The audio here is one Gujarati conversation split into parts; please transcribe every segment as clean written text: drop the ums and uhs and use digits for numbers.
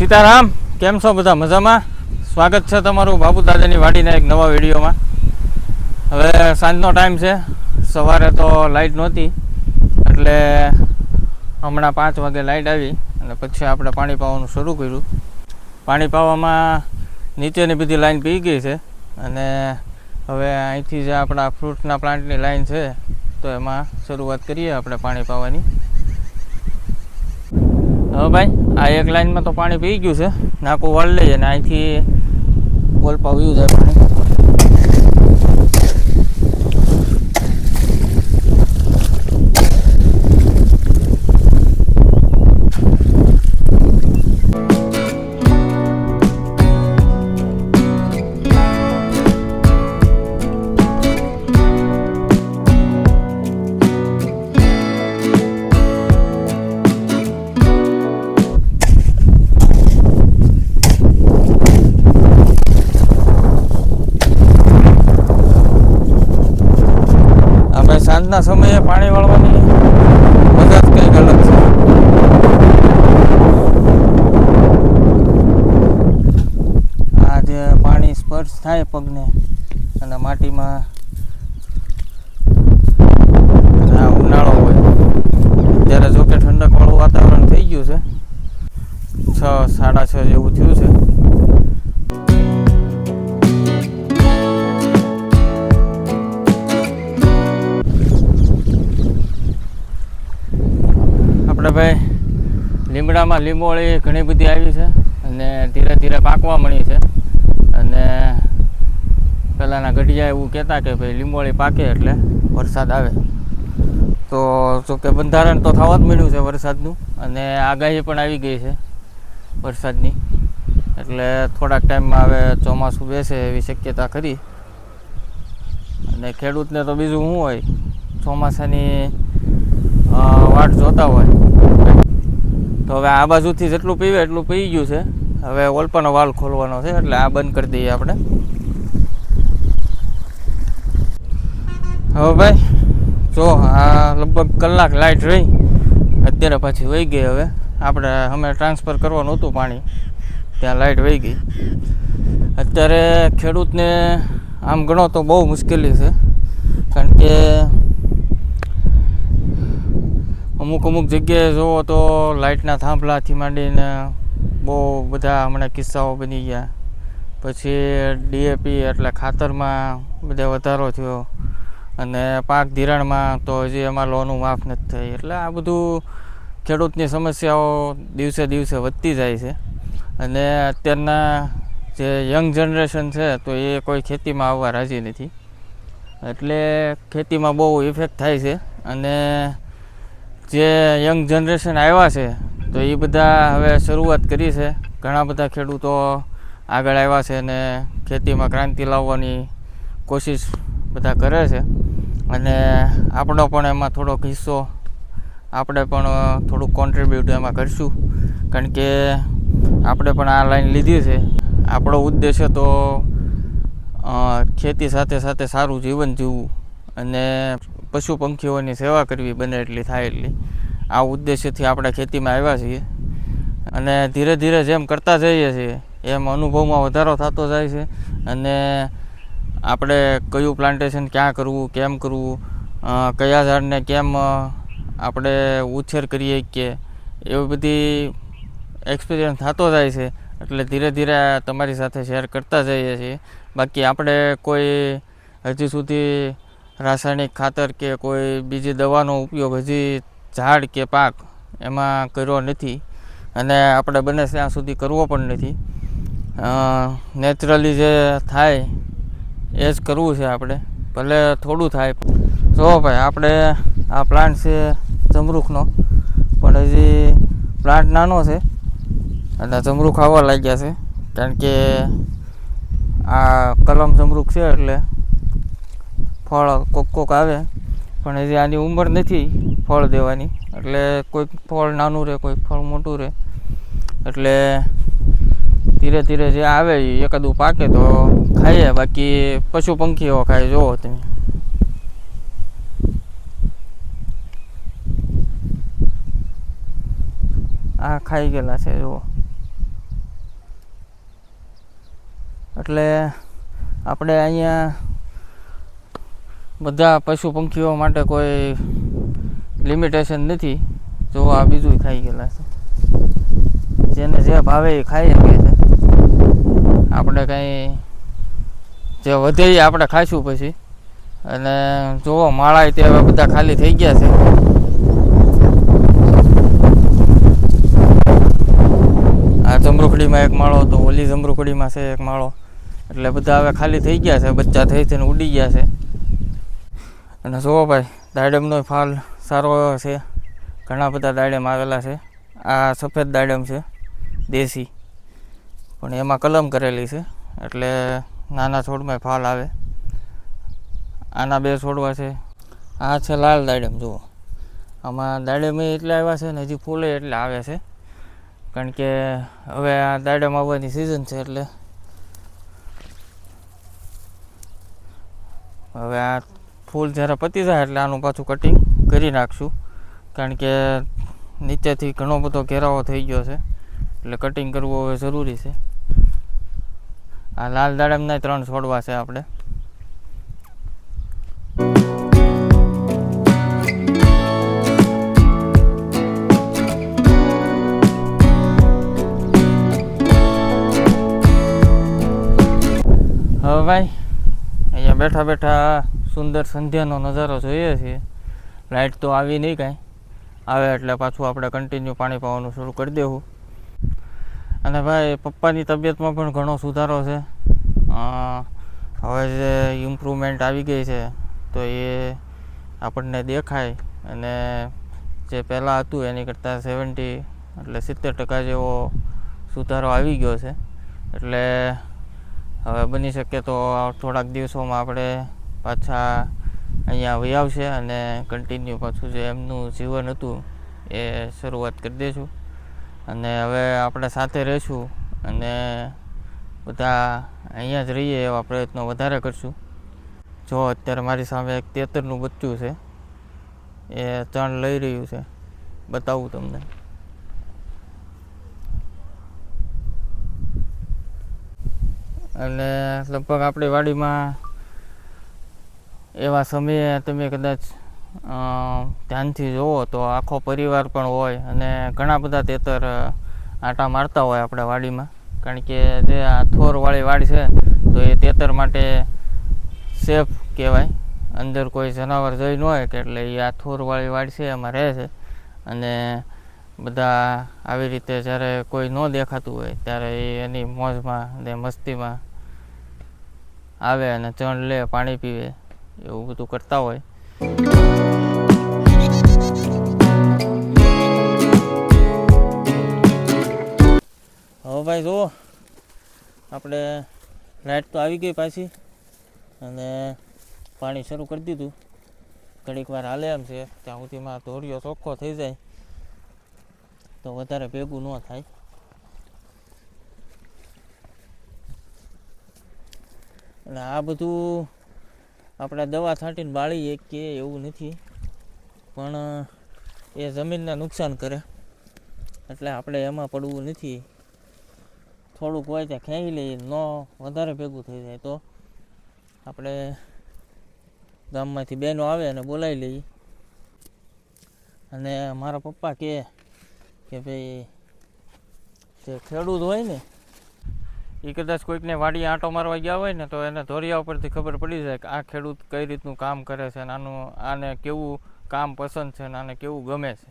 સીતારામ, કેમ છો બધા? મજામાં? સ્વાગત છે તમારું બાબુ દાદાની વાડીના એક નવા વિડીયોમાં. હવે સાંજનો ટાઈમ છે, સવારે તો લાઇટ નહોતી એટલે હમણાં 5 વાગે લાઇટ આવી અને પછી આપણે પાણી પાવાનું શરૂ કર્યું. પાણી પાવામાં નીચેની બધી લાઈન પી ગઈ છે અને હવે અહીંથી જે આપણા ફ્રૂટના પ્લાન્ટની લાઈન છે તો એમાં શરૂઆત કરીએ આપણે પાણી પાવાની. હવે ભાઈ આ એક લાઈનમાં તો પાણી પી ગયું છે, નાકું વાળ લઈએ અને અહીંથી બોલ પાવ્યું જાય પાણી. સાંજના સમયે પાણી વાળવાની મજા જ કંઈક અલગ છે. આ જે પાણી સ્પર્શ થાય પગને અને માટીમાં, આ ઉનાળો હોય ત્યારે જોકે ઠંડકવાળું વાતાવરણ થઈ ગયું છે, 6, 6:30 જેવું થયું છે. આપણે ભાઈ લીમડામાં લીંબોળી ઘણી બધી આવી છે અને ધીરે ધીરે પાકવા મળી છે. અને પહેલાંના ગઢિયા એવું કહેતા કે ભાઈ લીંબોળી પાકે એટલે વરસાદ આવે. તો જોકે બંધારણ તો થવા જ મળ્યું છે વરસાદનું અને આગાહી પણ આવી ગઈ છે વરસાદની, એટલે થોડાક ટાઈમમાં હવે ચોમાસું બેસે એવી શક્યતા ખરી. અને ખેડૂતને તો બીજું શું હોય, ચોમાસાની વાટ જોતા હોય. તો હવે આ બાજુથી જેટલું પીવે એટલું પી ગયું છે, હવે ઓલપાનો વાલ ખોલવાનો છે એટલે આ બંધ કરી દઈએ આપણે. હવે ભાઈ જો આ લગભગ કલાક લાઇટ રહી, અત્યારે પાછી વહી ગઈ. હવે આપણે અમે ટ્રાન્સફર કરવાનું હતું પાણી, ત્યાં લાઇટ વહી ગઈ. અત્યારે ખેડૂતને આમ ગણો તો બહુ મુશ્કેલી છે, કારણ કે અમુક જગ્યાએ જુઓ તો લાઇટના થાંભલાથી માંડીને બહુ બધા હમણાં કિસ્સાઓ બની ગયા. પછી DAP એટલે ખાતરમાં બધે વધારો થયો અને પાક ધિરાણમાં તો હજી એમાં લોનું માફ નથી થઈ. એટલે આ બધું ખેડૂતની સમસ્યાઓ દિવસે દિવસે વધતી જાય છે. અને અત્યારના જે યંગ જનરેશન છે તો એ કોઈ ખેતીમાં આવવા રાજી નથી, એટલે ખેતીમાં બહુ ઇફેક્ટ થાય છે. અને જે યંગ જનરેશન આવ્યા છે તો એ બધા હવે શરૂઆત કરી છે, ઘણા બધા ખેડૂતો આગળ આવ્યા છે અને ખેતીમાં ક્રાંતિ લાવવાની કોશિશ બધા કરે છે. અને આપણો પણ એમાં થોડોક હિસ્સો, આપણે પણ થોડુંક કોન્ટ્રીબ્યુટ એમાં કરીશું, કારણ કે આપણે પણ આ લાઈન લીધી છે. આપણો ઉદ્દેશ્ય તો ખેતી સાથે સાથે સારું જીવન જીવવું અને પશુ પંખીઓની સેવા કરવી બને એટલી થાય એટલી. આ ઉદ્દેશ્યથી આપણે ખેતીમાં આવ્યા છીએ અને ધીરે ધીરે જેમ કરતા જઈએ છીએ એમ અનુભવમાં વધારો થતો જાય છે. અને આપણે કયું પ્લાન્ટેશન ક્યાં કરવું, કેમ કરવું, કયા ઝાડને કેમ આપણે ઉછેર કરીએ કે એવી બધી એક્સપિરિયન્સ થતો જાય છે. એટલે ધીરે ધીરે તમારી સાથે શેર કરતા જઈએ છીએ. બાકી આપણે કોઈ હજી સુધી રાસાયણિક ખાતર કે કોઈ બીજી દવાનો ઉપયોગ હજી ઝાડ કે પાક એમાં કર્યો નથી અને આપણે બને ત્યાં સુધી કરવો પણ નથી. નેચરલી જે થાય એ જ કરવું છે આપણે, ભલે થોડું થાય. જો ભાઈ આપણે આ પ્લાન્ટ છે જમરૂખનો, પણ હજી પ્લાન્ટ નાનો છે અને જમરૂખ આવવા લાગ્યા છે, કારણ કે આ કલમ જમરૂખ છે એટલે ફળ કોક આવે, પણ હજી આની ઉંમર નથી ફળ દેવાની. એટલે કોઈક ફળ નાનું રહે, કોઈક ફળ મોટું રહે. એટલે ધીરે ધીરે જે આવે એ એકાદું પાકે તો ખાઈએ, બાકી પશુ પંખીઓ ખાય. જુઓ તમે, આ ખાઈ ગયેલા છે. જુઓ એટલે આપણે અહીંયા બધા પશુ પંખીઓ માટે કોઈ લિમિટેશન નથી. જો આ બીજું ખાઈ ગયેલા છે, જેને જે ભાવે એ ખાઈ શકે છે. આપણે કંઈ જે વધે એ આપણે ખાઈશું પછી. અને જુઓ માળા તે હવે બધા ખાલી થઈ ગયા છે. આ જમરૂખડીમાં એક માળો હતો, ઓલી જમરૂખડીમાં છે એક માળો, એટલે બધા હવે ખાલી થઈ ગયા છે, બચ્ચા થઈ થઈને ઉડી ગયા છે. અને જુઓ ભાઈ દાડમનો ફાલ સારો છે, ઘણા બધા દાડમ આવેલા છે. આ સફેદ દાડમ છે દેશી, પણ એમાં કલમ કરેલી છે એટલે નાના છોડમાં ફાલ આવે. આના 2 છોડવા છે. આ છે લાલ દાડમ. જુઓ આમાં દાડમ એટલે આવ્યા છે ને હજી ફૂલે એટલે આવે છે, કારણ કે હવે આ દાડમ આવવાની સિઝન છે. એટલે હવે આ ફૂલ જ્યારે પતી જાય એટલે આનું પાછું કટિંગ કરી નાખશું, કારણ કે નીચેથી ઘણો બધો ઘેરાવો થઈ ગયો છે, એટલે કટિંગ કરવું હવે જરૂરી છે. આ લાલ દાડમના 3 છોડવા છે આપણે. હવે ભાઈ અહીંયા બેઠા બેઠા સુંદર સંધ્યાનો નજારો જોઈએ છીએ. લાઇટ તો આવી નહીં કાંઈ, આવે એટલે પાછું આપણે કન્ટિન્યુ પાણી પાવાનું શરૂ કરી દેવું. અને ભાઈ પપ્પાની તબિયતમાં પણ ઘણો સુધારો છે. હવે જે ઇમ્પ્રુવમેન્ટ આવી ગઈ છે તો એ આપણને દેખાય. અને જે પહેલાં હતું એની કરતાં 70 એટલે 70% જેવો સુધારો આવી ગયો છે. એટલે હવે બની શકે તો થોડાક દિવસોમાં આપણે પાછા અહીંયા વહી આવશે અને કન્ટિન્યુ પાછું જે એમનું જીવન હતું એ શરૂઆત કરી દઈશું. અને હવે આપણે સાથે રહીશું અને બધા અહીંયા જ રહીએ એવા પ્રયત્નો વધારે કરશું. જો અત્યારે મારી સામે એક તેતરનું બચ્ચું છે, એ ચણ લઈ રહ્યું છે, બતાવું તમને. અને લગભગ આપણી વાડીમાં એવા સમયે તમે કદાચ ધ્યાનથી જુઓ તો આખો પરિવાર પણ હોય અને ઘણા બધા તેતર આંટા મારતા હોય આપણા વાડીમાં. કારણ કે જે આ થોરવાળી વાડી છે તો એ તેતર માટે સેફ કહેવાય. અંદર કોઈ જનાવર જઈ ન હોય કે એટલે એ આ થોરવાળી વાડી છે એમાં રહે છે. અને બધા આવી રીતે જ્યારે કોઈ ન દેખાતું હોય ત્યારે એ એની મોજમાં ને મસ્તીમાં આવે અને ચણ લે, પાણી પીવે, એવું બધું કરતા હોય. હવે ભાઈ જુઓ આપણે લાઇટ તો આવી ગઈ પાછી અને પાણી શરૂ કરી દીધું. ઘડીક વાર હાલે એમ છે, ત્યાં સુધીમાં ધોરિયો ચોખ્ખો થઈ જાય તો વધારે ભેગું ન થાય. અને આ બધું આપણે દવા છાંટીને બાળીએ કે એવું નથી, પણ એ જમીનને નુકસાન કરે એટલે આપણે એમાં પડવું નથી. થોડુંક હોય ત્યાં ખેંચી લઈએ, ન વધારે ભેગું થઈ જાય તો આપણે ગામમાંથી બહેનો આવે અને બોલાવી લઈએ. અને મારા પપ્પા કહે કે ભાઈ જે ખેડૂત હોય ને એ કદાચ કોઈકને વાડી આંટો મારવા ગયા હોય ને તો એને ધોરિયા ઉપરથી ખબર પડી જાય કે આ ખેડૂત કઈ રીતનું કામ કરે છે અને આને કેવું કામ પસંદ છે અને આને કેવું ગમે છે.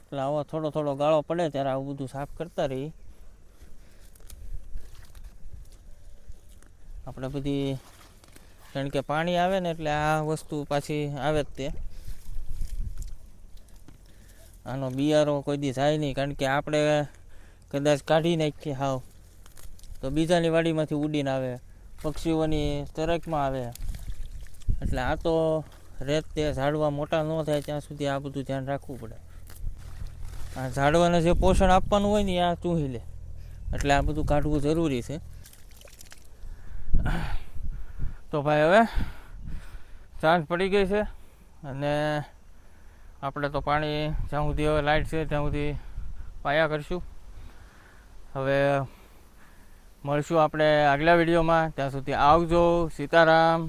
એટલે આવો થોડો થોડો ગાળો પડે ત્યારે આવું બધું સાફ કરતા રહીએ. આપણે બધી કારણ કે પાણી આવે ને એટલે આ વસ્તુ પાછી આવે જ તે. આનો બિયારો કોઈ દી જાય નહીં, કારણ કે આપણે કદાચ કાઢી નાખીએ હાવ તો બીજાની વાડીમાંથી ઉડીને આવે, પક્ષીઓની તરકમાં આવે. એટલે આ તો રેત તે ઝાડવા મોટા ન થાય ત્યાં સુધી આ બધું ધ્યાન રાખવું પડે. આ ઝાડવાને જે પોષણ આપવાનું હોય ને આ ચૂહી લે, એટલે આ બધું કાઢવું જરૂરી છે. તો ભાઈ હવે સાંજ પડી ગઈ છે અને આપણે તો પાણી જ્યાં સુધી હવે લાઇટ છે ત્યાં સુધી પાયા કરીશું. હવે મળશું આપણે આગલા વિડીયોમાં. ત્યાં સુધી આવજો. સીતારામ.